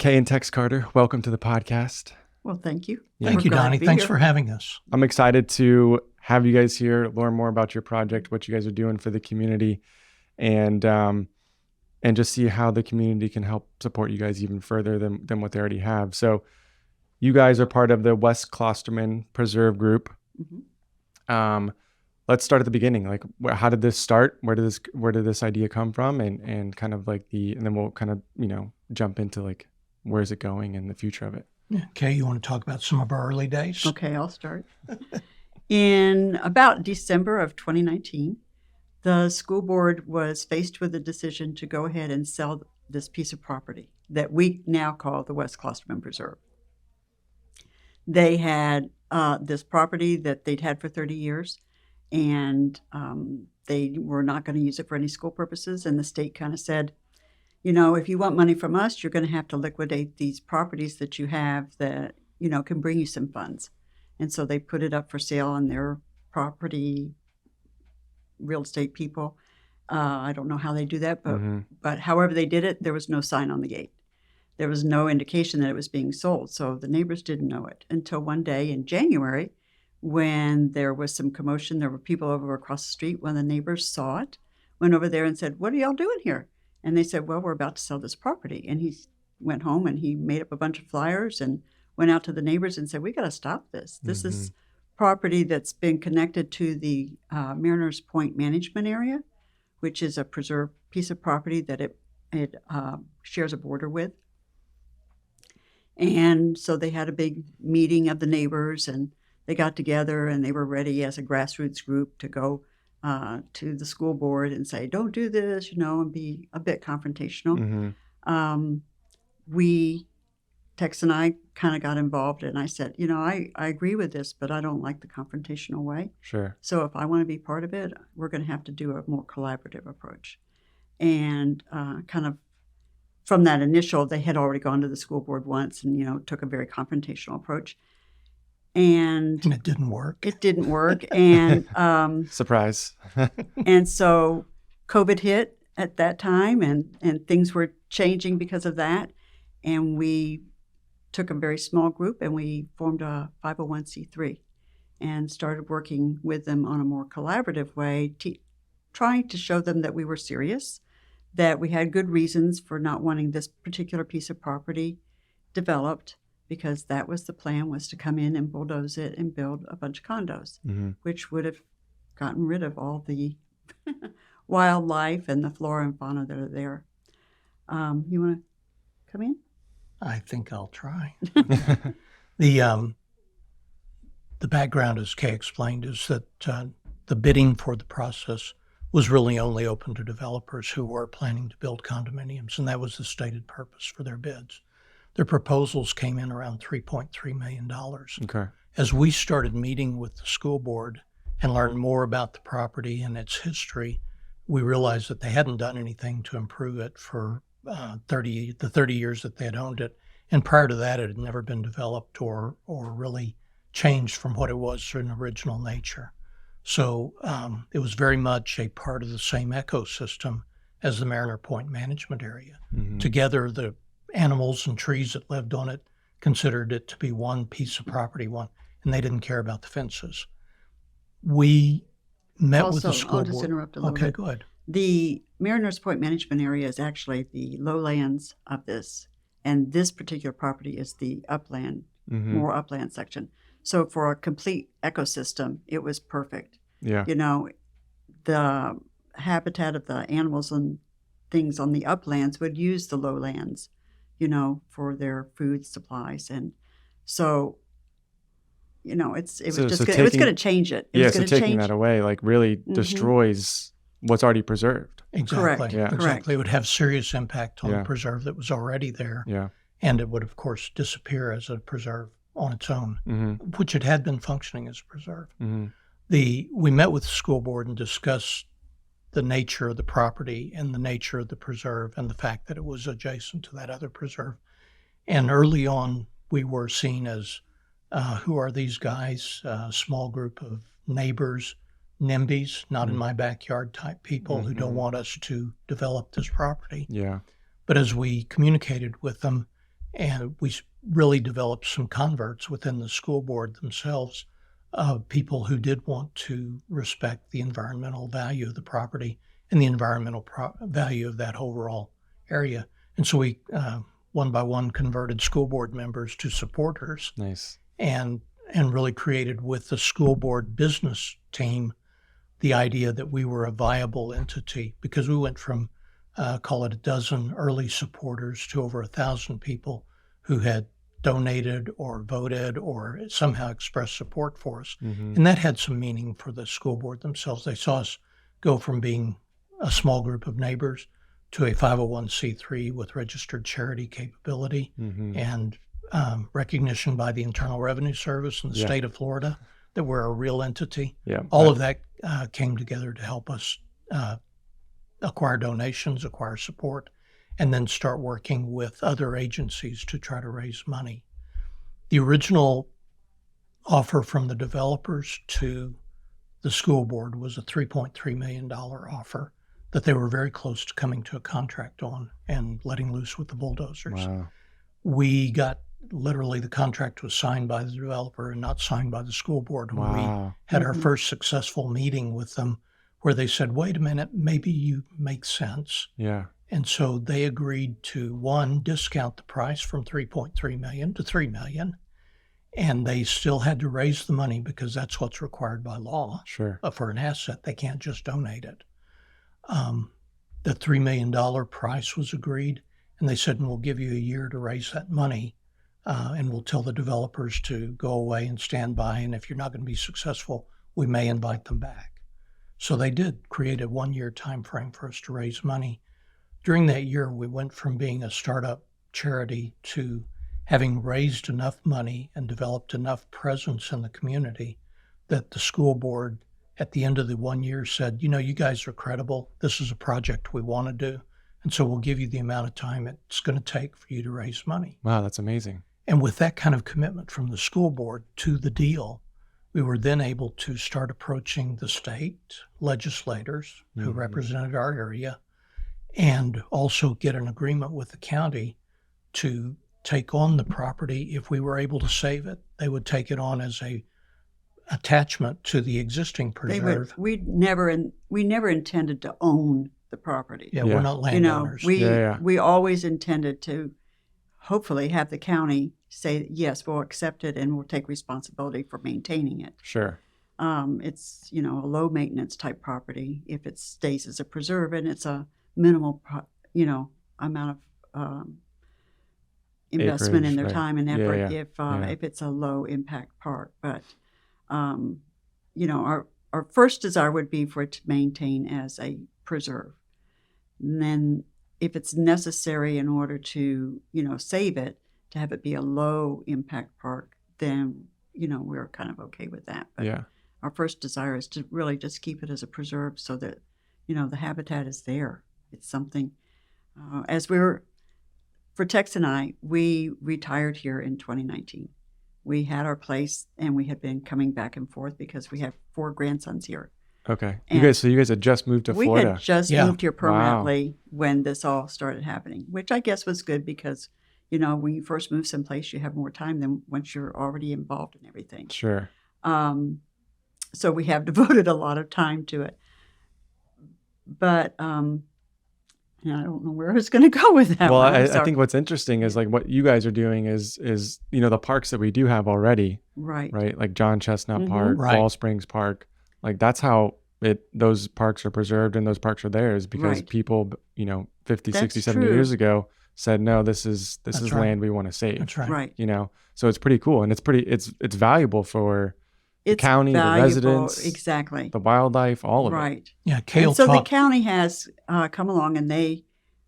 Kay and Tex Carter, welcome to the podcast. Well, thank you. Thank you, Donnie. Thanks for having us. I'm excited to have you guys here, learn more about your project, what you guys are doing for the community, and just see how the community can help support you guys even further than what they already have. So you guys are part of the West Klosterman Preserve group. Mm-hmm. Let's start at the beginning. Like, how did this start? Where did this idea come from? And kind of like and then we'll kind of, jump into like, where is it going and the future of it? Yeah. Kay, you want to talk about some of our early days? Okay, I'll start. In about December of 2019, the school board was faced with a decision to go ahead and sell this piece of property that we now call the West Klosterman Preserve. They had this property that they'd had for 30 years, and they were not going to use it for any school purposes, and the state kind of said, if you want money from us, you're going to have to liquidate these properties that you have that, can bring you some funds. And so they put it up for sale on their property real estate people. I don't know how they do that, but however they did it, there was no sign on the gate. There was no indication that it was being sold. So the neighbors didn't know it until one day in January when there was some commotion. There were people over across the street. One of the neighbors saw it, went over there and said, "What are y'all doing here?" And they said, "Well, we're about to sell this property." And he went home and he made up a bunch of flyers and went out to the neighbors and said, "We got to stop this. This is property that's been connected to the Mariners Point management area, which is a preserved piece of property that it shares a border with." And so they had a big meeting of the neighbors, and they got together and they were ready as a grassroots group to go to the school board and say, "Don't do this," and be a bit confrontational. Tex and I kind of got involved, and I said, I agree with this, but I don't like the confrontational way. Sure. So if I want to be part of it, we're going to have to do a more collaborative approach. And kind of from that initial, they had already gone to the school board once and, took a very confrontational approach. And it didn't work. It didn't work. And surprise. And so COVID hit at that time, and things were changing because of that. And we took a very small group and we formed a 501c3 and started working with them on a more collaborative way, trying to show them that we were serious, that we had good reasons for not wanting this particular piece of property developed, because that was the plan, was to come in and bulldoze it and build a bunch of condos, which would have gotten rid of all the wildlife and the flora and fauna that are there. You want to come in? I think I'll try. The background, as Kay explained, is that the bidding for the process was really only open to developers who were planning to build condominiums, and that was the stated purpose for their bids. Their proposals came in around $3.3 million. Okay. As we started meeting with the school board and learned more about the property and its history, we realized that they hadn't done anything to improve it for 30 years that they had owned it. And prior to that, it had never been developed or really changed from what it was in original nature. So it was very much a part of the same ecosystem as the Mariner Point management area. Together, the animals and trees that lived on it considered it to be one piece of property, and they didn't care about the fences. We met with the school board. I'll just interrupt a little bit. Okay, go ahead. The Mariners Point management area is actually the lowlands of this, and this particular property is the upland, more upland section. So for a complete ecosystem, it was perfect. Yeah. The habitat of the animals and things on the uplands would use the lowlands, for their food supplies. And so, it was going to change it. So taking that away, like, really destroys what's already preserved. Exactly. Correct. Yeah. Correct. Exactly. It would have serious impact on the preserve that was already there. Yeah. And it would, of course, disappear as a preserve on its own, which it had been functioning as a preserve. We met with the school board and discussed the nature of the property and the nature of the preserve and the fact that it was adjacent to that other preserve. And early on, we were seen as, who are these guys? A small group of neighbors, NIMBYs, not in my backyard type people who don't want us to develop this property. Yeah. But as we communicated with them And we really developed some converts within the school board themselves, people who did want to respect the environmental value of the property and the environmental value of that overall area. And so we, one by one, converted school board members to supporters. Nice. And really created with the school board business team the idea that we were a viable entity, because we went from, call it a dozen early supporters to over 1,000 people who had donated or voted or somehow expressed support for us. Mm-hmm. And that had some meaning for the school board themselves. They saw us go from being a small group of neighbors to a 501c3 with registered charity capability Mm-hmm. and recognition by the Internal Revenue Service in the Yeah. state of Florida that we're a real entity. Yeah. All of that came together to help us acquire donations, acquire support, and then start working with other agencies to try to raise money. The original offer from the developers to the school board was a $3.3 million offer that they were very close to coming to a contract on and letting loose with the bulldozers. Wow. We got, literally, the contract was signed by the developer and not signed by the school board. And we Wow. had our Mhm. first successful meeting with them where they said, wait a minute, maybe you make sense. Yeah. And so they agreed to, one, discount the price from $3.3 million to $3 million. And they still had to raise the money because that's what's required by law Sure. for an asset. They can't just donate it. The $3 million price was agreed, and they said, and we'll give you a year to raise that money, and we'll tell the developers to go away and stand by, and if you're not going to be successful, we may invite them back. So they did create a one-year time frame for us to raise money. During that year, we went from being a startup charity to having raised enough money and developed enough presence in the community that the school board at the end of the 1 year said, you know, you guys are credible. This is a project we want to do. And so we'll give you the amount of time it's going to take for you to raise money. Wow. That's amazing. And with that kind of commitment from the school board to the deal, we were then able to start approaching the state legislators who Mhm. represented our area and also get an agreement with the county to take on the property. If we were able to save it, they would take it on as a attachment to the existing They preserve. would. We never intended to own the property. Yeah, Yeah. we're not You know, landowners. Yeah. we always intended to hopefully have the county say, yes, we'll accept it and we'll take responsibility for maintaining it. Sure. It's, a low maintenance type property if it stays as a preserve, and it's a minimal, amount of investment in Acreage, their right. time and Yeah, effort yeah. if it's a low impact park. But, our first desire would be for it to maintain as a preserve. And then if it's necessary in order to, save it, to have it be a low impact park, then, we're kind of okay with that. But Yeah. our first desire is to really just keep it as a preserve so that, the habitat is there. It's something, for Tex and I, we retired here in 2019. We had our place and we had been coming back and forth because we have 4 grandsons here. Okay. And You guys had just moved to We Florida. had just Yeah. moved here permanently when this all started happening, which I guess was good because, when you first move someplace, you have more time than once you're already involved in everything. Sure. So we have devoted a lot of time to it. But I don't know where I was going to go with that Well, one. I'm I sorry. think what's interesting is like what you guys are doing is the parks that we do have already, Right. right? Like John Chestnut Mhm. Park, Right. Fall Springs Park. Like that's how those parks are preserved and those parks are theirs because Right. people, 50, That's 60, 70 true. years ago said, no, this is That's right. land we want to save. That's right. Right. So it's pretty cool. And it's valuable for It's county, the valuable. residents, Exactly. the wildlife, all of it. Right. Yeah, Kale And so the talked. county has come along and they,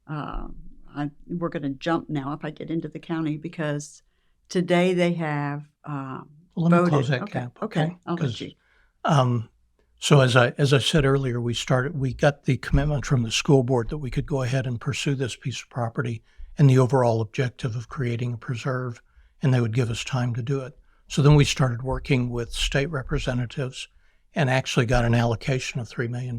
we're going to jump now if I get into the county because today they have Let me voted. close that Okay, gap. okay, I'll let 'Cause, you. So as I said earlier, we got the commitment from the school board that we could go ahead and pursue this piece of property and the overall objective of creating a preserve, and they would give us time to do it. So then we started working with state representatives and actually got an allocation of $3 million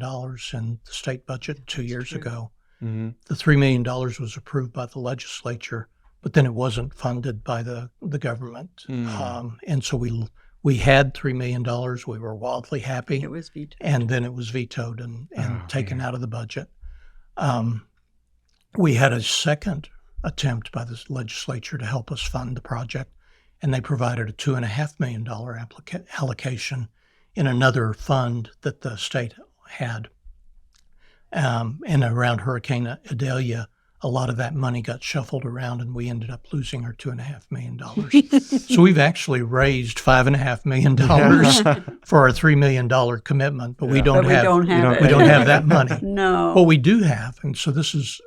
in the state budget 2 years true. ago. Mm-hmm. The $3 million was approved by the legislature, but then it wasn't funded by the government. Mm. And so we had $3 million. We were wildly happy. It was vetoed. And then it was vetoed and Oh, taken man. out of the budget. We had a second attempt by the legislature to help us fund the project, and they provided a $2.5 million allocation in another fund that the state had. And around Hurricane Idalia, a lot of that money got shuffled around, and we ended up losing our $2.5 million. So we've actually raised $5.5 million for our $3 million commitment, but we Yeah. don't But we have don't have it. we don't have that money. No. What we do have, and so this is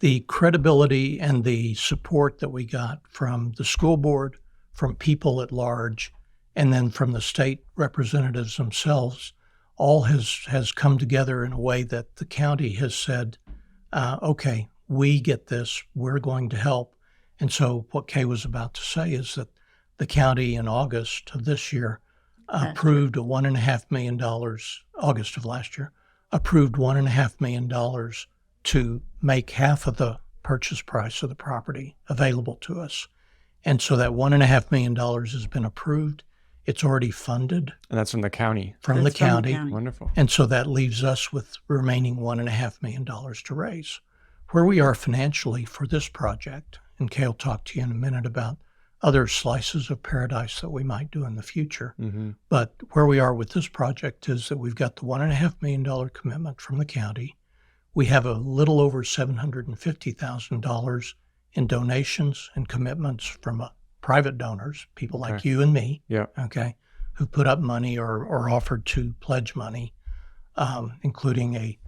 the credibility and the support that we got from the school board, from people at large, and then from the state representatives themselves, all has come together in a way that the county has said, okay, we get this, we're going to help. And so what Kay was about to say is that the county in August of this year approved a $1.5 million, August of last year, approved $1.5 million to make half of the purchase price of the property available to us. And so that $1.5 million has been approved. It's already funded And that's from the county. from the That's from the county. county. Wonderful. And so that leaves us with remaining $1.5 million to raise. Where we are financially for this project, and Kay will talk to you in a minute about other slices of paradise that we might do in the future. Mm-hmm. But where we are with this project is that we've got the $1.5 million commitment from the county. We have a little over $750,000 in donations and commitments from private donors, people like Okay. you and me, Yeah. okay, who put up money or offered to pledge money, including a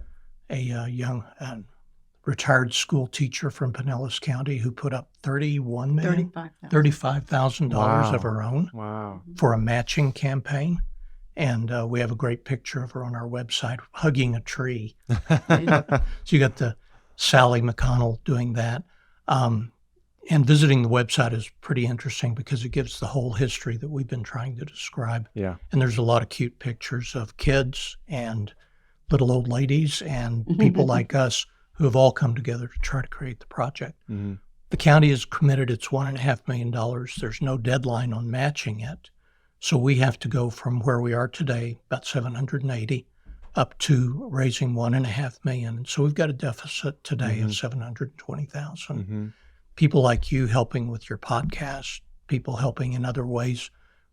young retired school teacher from Pinellas County who put up $35,000 of Wow. her own Wow. for a matching campaign. And we have a great picture of her on our website hugging a tree. So you got the Sally McConnell doing that. And visiting the website is pretty interesting because it gives the whole history that we've been trying to describe. Yeah. And there's a lot of cute pictures of kids and little old ladies and people like us who have all come together to try to create the project. Mm-hmm. The county has committed its $1.5 million. There's no deadline on matching it. So we have to go from where we are today, about 780, up to raising $1.5 million. So we've got a deficit today of 720,000. Mm-hmm. People like you helping with your podcast, people helping in other ways.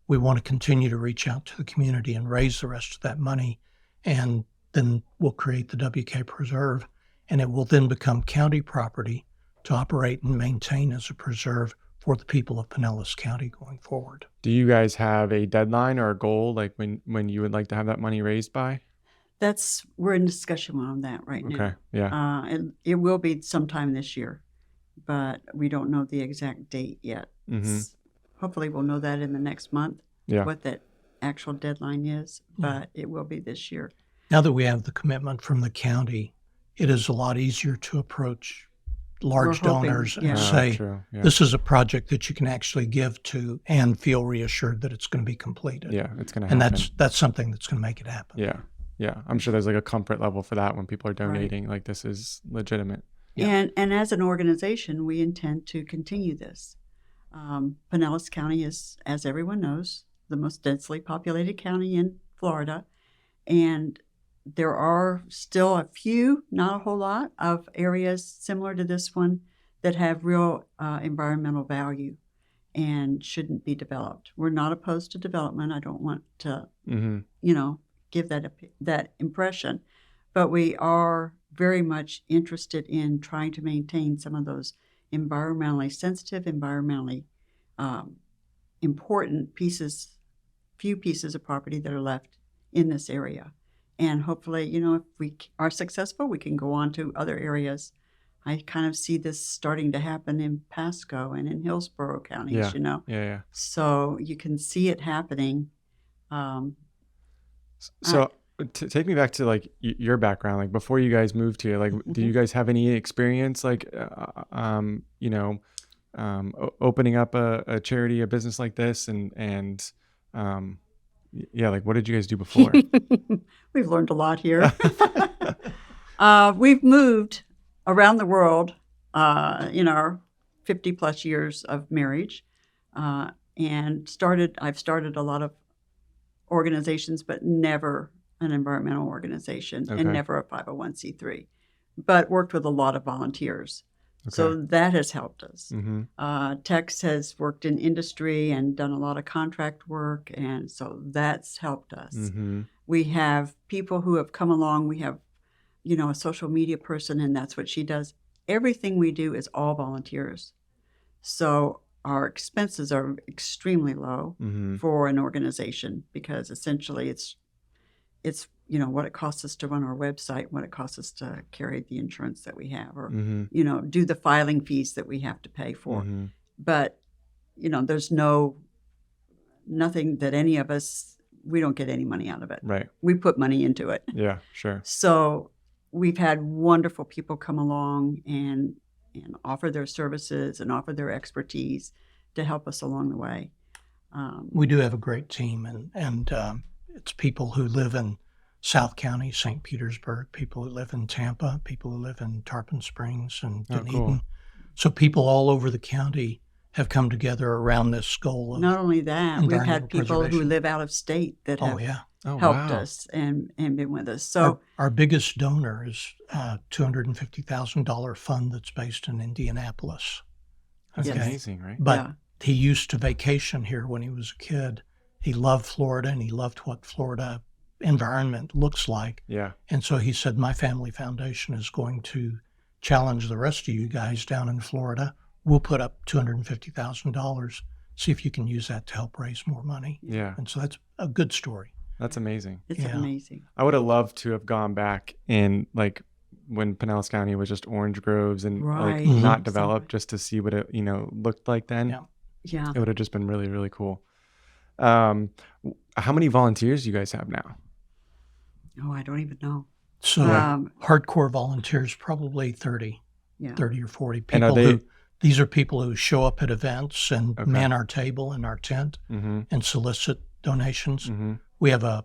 We want to continue to reach out to the community and raise the rest of that money. And then we'll create the WK Preserve, and it will then become county property to operate and maintain as a preserve for the people of Pinellas County going forward. Do you guys have a deadline or a goal, like when you would like to have that money raised by? We're in discussion on that right now. Okay. Yeah. It will be sometime this year, but we don't know the exact date yet. Mm-hmm. Hopefully we'll know that in the next month, Yeah. what that actual deadline is, but it will be this year. Now that we have the commitment from the county, it is a lot easier to approach large We're hoping, donors and yeah. say, True. Yeah. this is a project that you can actually give to and feel reassured that it's going to be completed. Yeah. It's gonna happen. And that's something that's going to make it happen. Yeah. Yeah. I'm sure there's like a comfort level for that when people are donating. Like this is legitimate. Yeah. And as an organization, we intend to continue this. Pinellas County is, as everyone knows, the most densely populated county in Florida. And there are still a few, not a whole lot, of areas similar to this one that have real environmental value and shouldn't be developed. We're not opposed to development. I don't want to, Mm-hmm. give that impression. But we are very much interested in trying to maintain some of those environmentally sensitive, environmentally important few pieces of property that are left in this area. And hopefully, if we are successful, we can go on to other areas. I kind of see this starting to happen in Pasco and in Hillsborough counties, Yeah. Yeah. So you can see it happening. So take me back to like your background, like before you guys moved here, like, do you guys have any experience, like, opening up a charity, a business like this? And yeah, like what did you guys do before? We've learned a lot here. We've moved around the world in our 50 plus years of marriage, and I've started a lot of organizations, but never an environmental organization Okay. and never a 501c3, but worked with a lot of volunteers. Okay. So that has helped us. Mm-hmm. Tex has worked in industry and done a lot of contract work, and so that's helped us. Mm-hmm. We have people who have come along. We have, a social media person, and that's what she does. Everything we do is all volunteers. So our expenses are extremely low Mm-hmm. for an organization, because essentially it's what it costs us to run our website, what it costs us to carry the insurance that we have, or Mm-hmm. do the filing fees that we have to pay for. Mm-hmm. But there's nothing that any of us, we don't get any money out of it. Right. We put money into it. Yeah, sure. So we've had wonderful people come along and offer their services and offer their expertise to help us along the way. We do have a great team, and it's people who live in South County, St. Petersburg, people who live in Tampa, people who live in Tarpon Springs and Oh, Dunedin. cool. So people all over the county have come together around this goal of Not only that, we've environmental had people who preservation. live out of state that have Oh, helped wow. us and been with us. So Our biggest donor is a $250,000 fund that's based in Indianapolis. That's Yes. amazing, right? But yeah, he used to vacation here when he was a kid. He loved Florida, and he loved what Florida environment looks like. Yeah. And so he said, my family foundation is going to challenge the rest of you guys down in Florida. We'll put up $250,000, see if you can use that to help raise more money. Yeah. And so that's a good story. That's amazing. it's Yeah. amazing. I would have loved to have gone back in when Pinellas County was just orange groves and Right. not Mhm. developed, just to see what it looked like then. Yeah. Yeah. It would have just been really, really cool. How many volunteers do you guys have now? Oh, I don't even know. So Um, hardcore volunteers, probably 30 yeah. 30 or 40 And are people. they- These are people who show up at events and Okay. man our table and our tent Mm-hmm. and solicit donations. Mm-hmm. We have a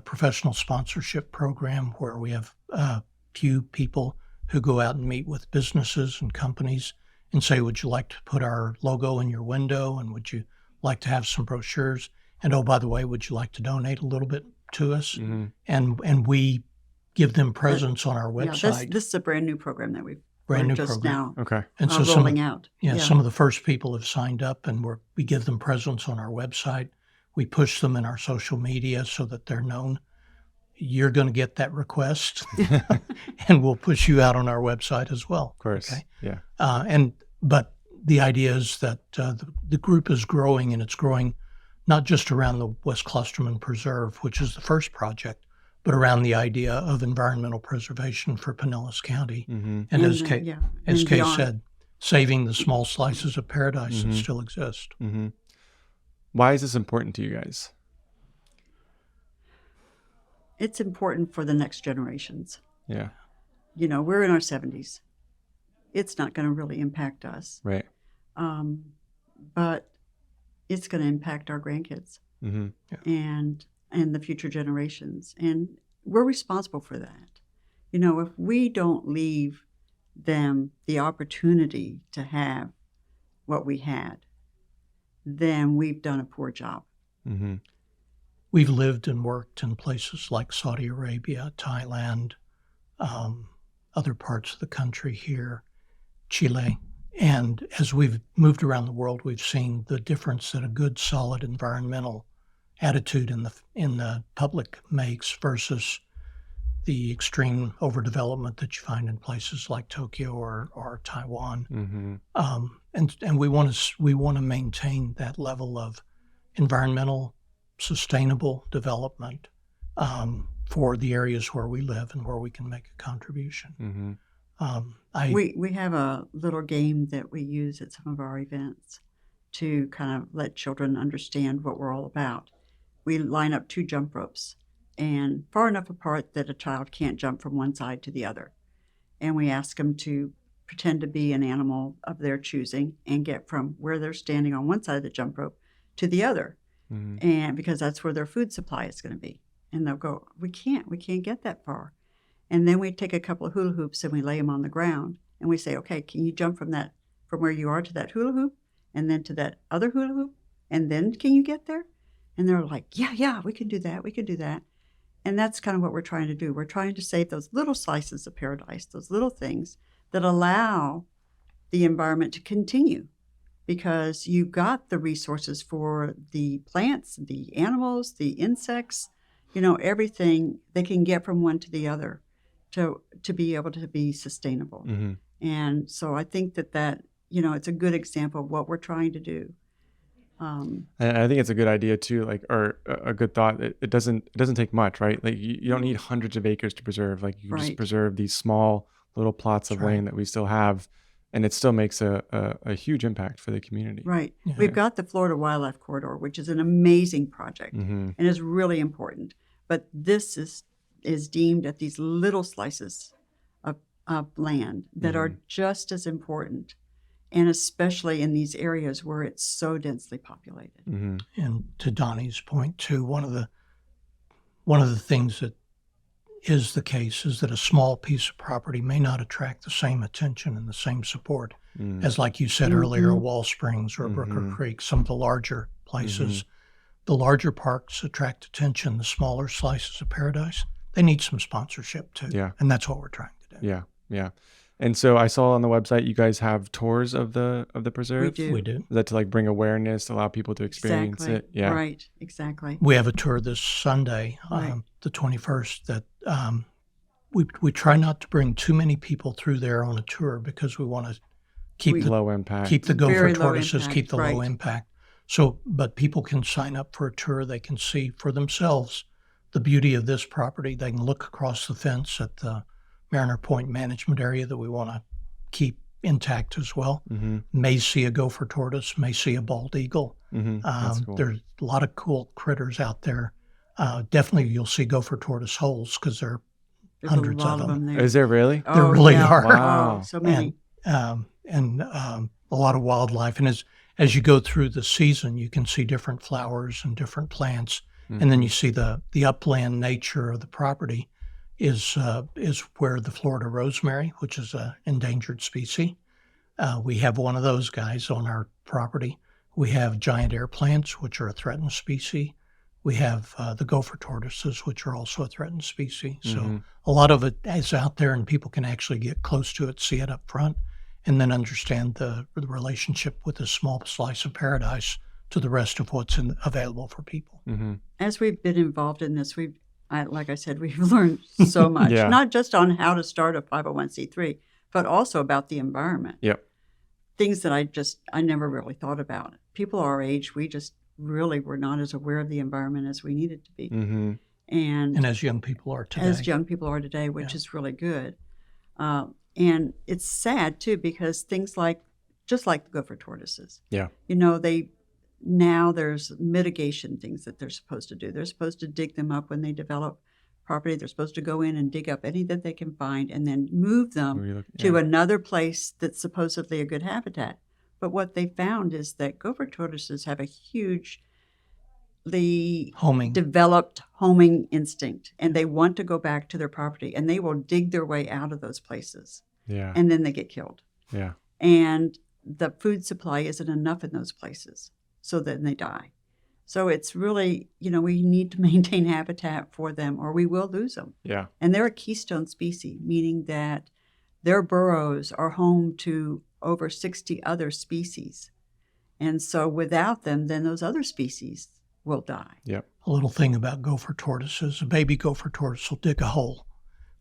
professional sponsorship program where we have a few people who go out and meet with businesses and companies and say, would you like to put our logo in your window, and would you like to have some brochures? And oh, by the way, would you like to donate a little bit to us? Mm-hmm. And we give them presents on our Yeah, website. this is a brand new program that we're Brand new just program. now Okay. And so rolling out. some of the first people have signed up, and we give them presents on our website. We push them in our social media so that they're known. You're going to get that request, and we'll push you out on our website as well. Of course. Okay. Yeah. But the idea is that the group is growing, and it's growing not just around the West Klosterman Preserve, which is the first project, but around the idea of environmental preservation for Pinellas County. Mm-hmm. And as then, Kay, and as Kay beyond. said, saving the small slices of paradise Mhm. that still exist. Mm-hmm. Why is this important to you guys? It's important for the next generations. Yeah. We're in our 70s. It's not going to really impact us, Right. but it's going to impact our grandkids Mm-hmm. and the future generations. And we're responsible for that. If we don't leave them the opportunity to have what we had, then we've done a poor job. Mm-hmm. We've lived and worked in places like Saudi Arabia, Thailand, other parts of the country here, Chile. And as we've moved around the world, we've seen the difference that a good, solid environmental attitude in the public makes versus the extreme overdevelopment that you find in places like Tokyo or Taiwan. Mm-hmm. And we want to maintain that level of environmental, sustainable development for the areas where we live and where we can make a contribution. Mm-hmm. We have a little game that we use at some of our events to kind of let children understand what we're all about. We line up 2 jump ropes and far enough apart that a child can't jump from one side to the other. And we ask them to pretend to be an animal of their choosing and get from where they're standing on one side of the jump rope to the other. Mm-hmm. And because that's where their food supply is going to be. And they'll go, we can't get that far. And then we take a couple of hula hoops and we lay them on the ground and we say, okay, can you jump from that from where you are to that hula hoop and then to that other hula hoop? And then can you get there? And they're like, yeah, we can do that. We can do that. And that's kind of what we're trying to do. We're trying to save those little slices of paradise, those little things that allow the environment to continue, because you got the resources for the plants, the animals, the insects, everything they can get from one to the other to be able to be sustainable. Mm-hmm. And so I think that it's a good example of what we're trying to do. And I think it's a good idea too, like, or a good thought. It doesn't take much, right? Like you don't need hundreds of acres to preserve. Like you can just Right. preserve these small little plots of That's right. land that we still have, and it still makes a huge impact for the community. Right. Yeah. We've got the Florida Wildlife Corridor, which is an amazing project Mm-hmm. and is really important. But this is deemed at these little slices of land that are just as important, and especially in these areas where it's so densely populated. Mm-hmm. And to Donnie's point too, one of the things that is the case is that a small piece of property may not attract the same attention and the same support Mm-hmm. as, like you said earlier, a Wall Springs or a Brooker Mhm. Creek, some of the larger places. The larger parks attract attention. The smaller slices of paradise, they need some sponsorship too. Yeah. And that's what we're trying to do. Yeah. Yeah. And so I saw on the website you guys have tours of the preserve. We do. We do. Is that to like bring awareness, allow people to experience Exactly. it? Yeah. Right. Exactly. We have a tour this Sunday, Right. the 21st, that we try not to bring too many people through there on a tour because we want to keep Low impact. the gopher Very low tortoises, impact, keep the low right. impact. So, but people can sign up for a tour. They can see for themselves the beauty of this property. They can look across the fence at the Mariner Point management area that we want to keep intact as well. Mm-hmm. May see a gopher tortoise, may see a bald eagle. Mm-hmm. That's cool. There's a lot of cool critters out there. Definitely you'll see gopher tortoise holes because there There's hundreds a lot of them. there. Is there really? There really yeah. are. Wow. Oh, so many. and a lot of wildlife. And as you go through the season, you can see different flowers and different plants, and then you see the upland nature of the property is where the Florida rosemary, which is an endangered species. We have one of those guys on our property. We have giant air plants, which are a threatened species. We have the gopher tortoises, which are also a threatened species. So a lot of it is out there, and people can actually get close to it, see it up front, and then understand the relationship with this small slice of paradise to the rest of what's available for people. Mm-hmm. As we've been involved in this, like I said, we've learned so much, Yeah. not just on how to start a 501c3, but also about the environment. Yep. Things that I never really thought about. People our age, we just really were not as aware of the environment as we needed to be. Mm-hmm. And as young people are today. as young people are today, which is really good. And it's sad too, because things just like the gopher tortoises. Yeah. Now there's mitigation things that they're supposed to do. They're supposed to dig them up when they develop property. They're supposed to go in and dig up any that they can find and then move them to another place that's supposedly a good habitat. But what they found is that gopher tortoises have a hugely homing. developed homing instinct, and they want to go back to their property, and they will dig their way out of those places. Yeah. And then they get killed. Yeah. And the food supply isn't enough in those places, so then they die. So it's really, we need to maintain habitat for them or we will lose them. Yeah. And they're a keystone species, meaning that their burrows are home to over 60 other species. And so without them, then those other species will die. Yep. A little thing about gopher tortoises, a baby gopher tortoise will dig a hole.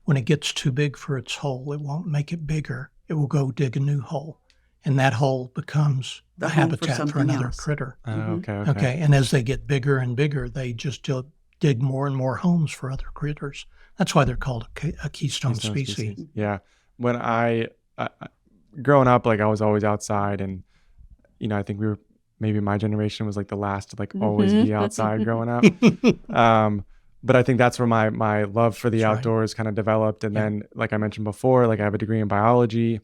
When it gets too big for its hole, it won't make it bigger. It will go dig a new hole. And that hole becomes The the home for habitat for something another else. critter. Okay. Okay. And as they get bigger and bigger, they just dig more and more homes for other critters. That's why they're called a keystone species. Yeah. When I growing up, like I was always outside, and I think maybe my generation was like the last to like always be outside growing up. But I think that's where my love for the outdoors kind of developed. And then, like I mentioned before, like I have a degree in biology.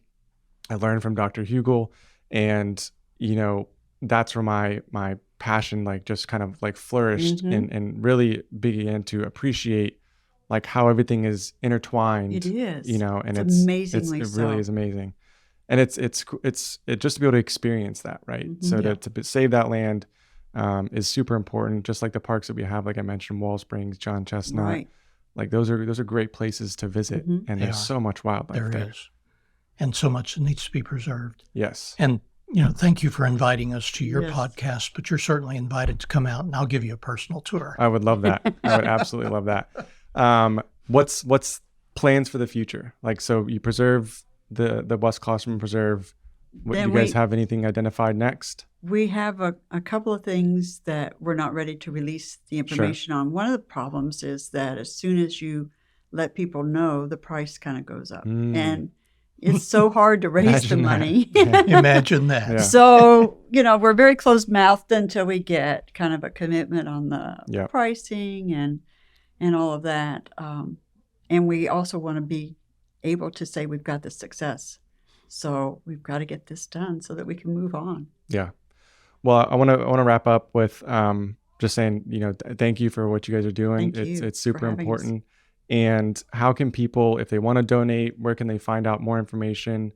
I learned from Dr. Hugel, and that's where my passion like just kind of like flourished and really began to appreciate like how everything is intertwined. It is. And it's amazingly it really is amazing. and it's just to be able to experience that, right? Mhm. So Yeah. to save that land is super important. Just like the parks that we have, like I mentioned, Wall Springs, John Chestnut, Right. like those are great places to visit, Mhm. and They there's are. so much wildlife There there. is. And so much that needs to be preserved. Yes. And, thank you for inviting us to your Yes. podcast, but you're certainly invited to come out and I'll give you a personal tour. I would love that. I would absolutely love that. What's plans for the future? Like, so you preserve the West Klosterman Preserve. What, do Then you guys we- have anything identified next? We have a couple of things that we're not ready to release the information on. One of the problems is that as soon as you let people know, the price kind of goes up. Mm. And it's so hard to raise the Imagine that. money. Yeah. Imagine that. Yeah. So, we're very closed-mouthed until we get kind of a commitment on the Yeah. pricing and all of that. And we also want to be able to say we've got the success. So we've got to get this done so that we can move on. Yeah. Well, I want to wrap up with just saying, thank you for what you guys are doing. Thank you It's for super having us. important. And how can people, if they want to donate, where can they find out more information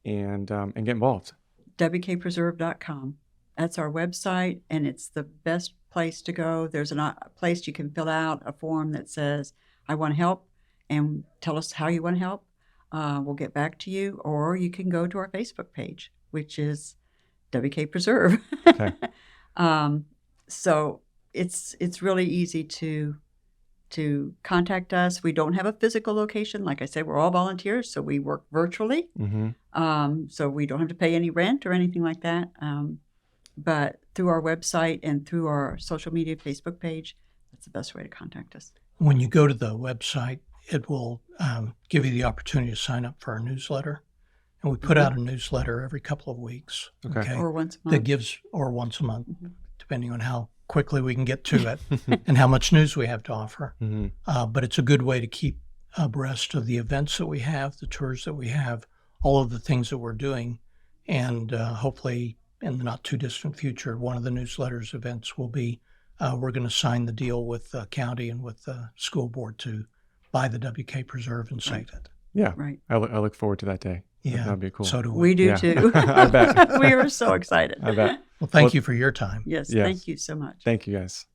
and get involved? WKPreserve.com. That's our website, and it's the best place to go. There's a place you can fill out a form that says, I want to help, and tell us how you want to help. We'll get back to you, or you can go to our Facebook page, which is WK Preserve. Okay. So it's really easy to contact us. We don't have a physical location. Like I said, we're all volunteers, so we work virtually. Mm-hmm. So we don't have to pay any rent or anything like that. But through our website and through our social media Facebook page, that's the best way to contact us. When you go to the website, it will give you the opportunity to sign up for our newsletter. And we put out a newsletter every couple of weeks. Okay. Or once a That month. gives, or once a month, Mhm. depending on how quickly we can get to it and how much news we have to offer. Mm-hmm. But it's a good way to keep abreast of the events that we have, the tours that we have, all of the things that we're doing. And hopefully in the not too distant future, one of the newsletter's events will be we're going to sign the deal with the county and with the school board to buy the WK Preserve and save it. Yeah. Right. I look forward to that day. Yeah. That'd be cool. So do we. We do Yeah. too. I bet. We are so excited. I bet. Well, thank Well, you for your time. Yes, Yes. thank you so much. Thank you guys.